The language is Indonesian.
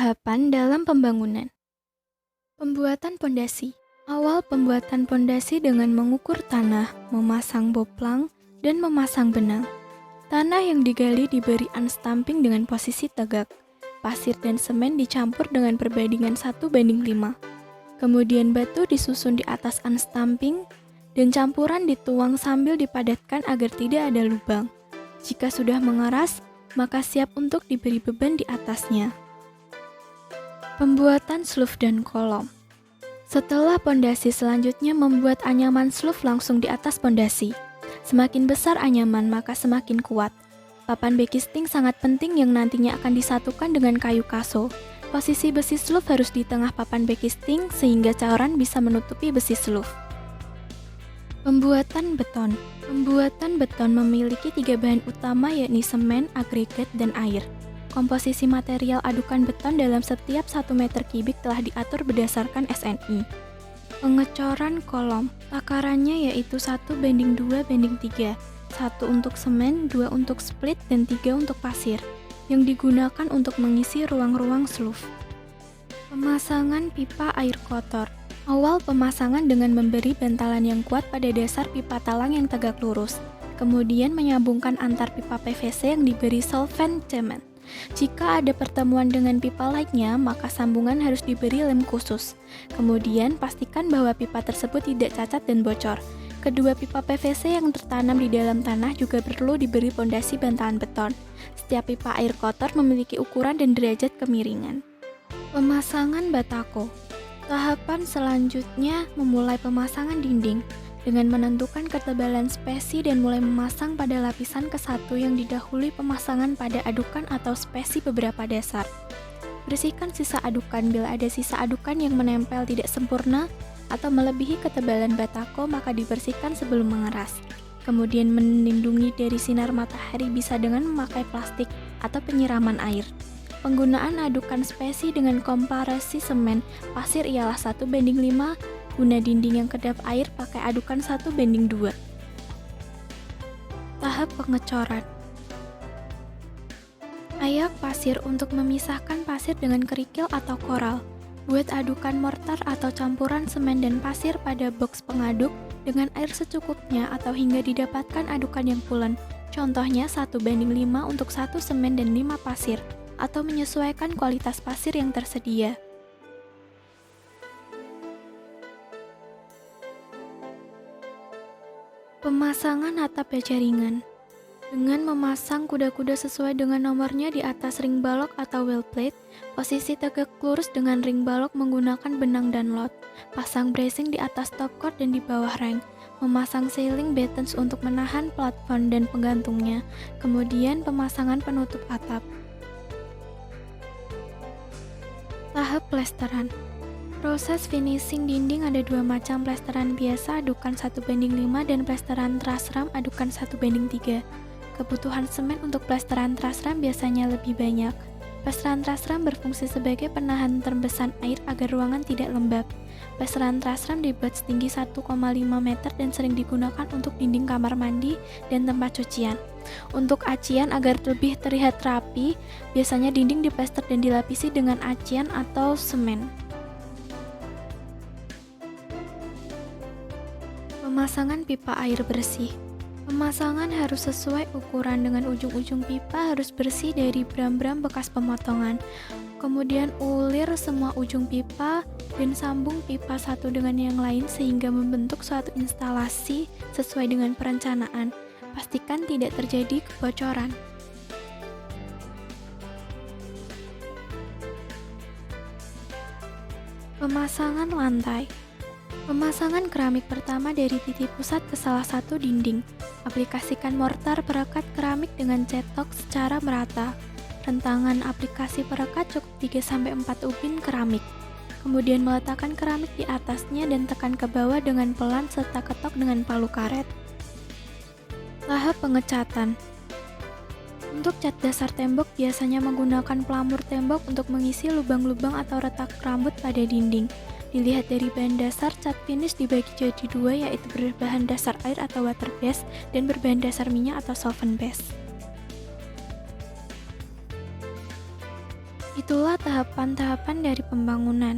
Tahapan dalam pembangunan. Pembuatan pondasi. Awal pembuatan pondasi dengan mengukur tanah, memasang boplang, dan memasang benang. Tanah yang digali diberi unstamping dengan posisi tegak. Pasir dan semen dicampur dengan perbandingan 1:5. Kemudian batu disusun di atas unstamping dan campuran dituang sambil dipadatkan agar tidak ada lubang. Jika sudah mengeras, maka siap untuk diberi beban di atasnya. Pembuatan sluf dan kolom. Setelah pondasi, selanjutnya membuat anyaman sluf langsung di atas pondasi. Semakin besar anyaman, maka semakin kuat. Papan backisting sangat penting yang nantinya akan disatukan dengan kayu kaso. Posisi besi sluf harus di tengah papan backisting sehingga cauran bisa menutupi besi sluf. Pembuatan beton. Pembuatan beton memiliki 3 bahan utama, yakni semen, agregat, dan air. Komposisi material adukan beton dalam setiap 1 meter kubik telah diatur berdasarkan SNI. Pengecoran kolom. Takarannya yaitu 1:2:3. 1 untuk semen, 2 untuk split, dan 3 untuk pasir, yang digunakan untuk mengisi ruang-ruang sluf. Pemasangan pipa air kotor. Awal pemasangan dengan memberi bantalan yang kuat pada dasar pipa talang yang tegak lurus. Kemudian menyambungkan antar pipa PVC yang diberi solvent cement. Jika ada pertemuan dengan pipa lainnya, maka sambungan harus diberi lem khusus. Kemudian pastikan bahwa pipa tersebut tidak cacat dan bocor. Kedua pipa PVC yang tertanam di dalam tanah juga perlu diberi pondasi bantalan beton. Setiap pipa air kotor memiliki ukuran dan derajat kemiringan. Pemasangan batako. Tahapan selanjutnya memulai pemasangan dinding dengan menentukan ketebalan spesi dan mulai memasang pada lapisan ke-1 yang didahului pemasangan pada adukan atau spesi beberapa dasar. Bersihkan sisa adukan. Bila ada sisa adukan yang menempel tidak sempurna atau melebihi ketebalan batako, maka dibersihkan sebelum mengeras. Kemudian melindungi dari sinar matahari bisa dengan memakai plastik atau penyiraman air. Penggunaan adukan spesi dengan komparasi semen pasir ialah 1:5. Guna dinding yang kedap air, pakai adukan 1:2. Tahap pengecoran. Ayak pasir untuk memisahkan pasir dengan kerikil atau koral. Buat adukan mortar atau campuran semen dan pasir pada box pengaduk dengan air secukupnya atau hingga didapatkan adukan yang pulen. Contohnya 1:5 untuk 1 semen dan 5 pasir, atau menyesuaikan kualitas pasir yang tersedia. Pemasangan atap baja ringan. Dengan memasang kuda-kuda sesuai dengan nomornya di atas ring balok atau wheel plate, posisi tegak lurus dengan ring balok menggunakan benang dan lot. Pasang bracing di atas top chord dan di bawah rank. Memasang ceiling battens untuk menahan platform dan penggantungnya. Kemudian pemasangan penutup atap. Tahap plesteran. Proses finishing dinding ada 2 macam, plesteran biasa adukan 1:5 dan plesteran truss ram adukan 1:3. Kebutuhan semen untuk plesteran truss ram biasanya lebih banyak. Plesteran truss ram berfungsi sebagai penahan terembesan air agar ruangan tidak lembab. Plesteran truss ram dibuat setinggi 1,5 meter dan sering digunakan untuk dinding kamar mandi dan tempat cucian. Untuk acian agar lebih terlihat rapi, biasanya dinding diplester dan dilapisi dengan acian atau semen. Pemasangan pipa air bersih. Pemasangan harus sesuai ukuran dengan ujung-ujung pipa harus bersih dari bram-bram bekas pemotongan. Kemudian ulir semua ujung pipa dan sambung pipa satu dengan yang lain sehingga membentuk suatu instalasi sesuai dengan perencanaan. Pastikan tidak terjadi kebocoran. Pemasangan lantai. Pemasangan keramik pertama dari titik pusat ke salah satu dinding. Aplikasikan mortar perekat keramik dengan cetok secara merata. Rentangan aplikasi perekat cukup 3-4 ubin keramik. Kemudian meletakkan keramik di atasnya dan tekan ke bawah dengan pelan serta ketok dengan palu karet. Tahap pengecatan. Untuk cat dasar tembok biasanya menggunakan pelamur tembok untuk mengisi lubang-lubang atau retak rambut pada dinding. Dilihat dari bahan dasar, cat finish dibagi jadi 2, yaitu berbahan dasar air atau water base dan berbahan dasar minyak atau solvent base. Itulah tahapan-tahapan dari pembangunan.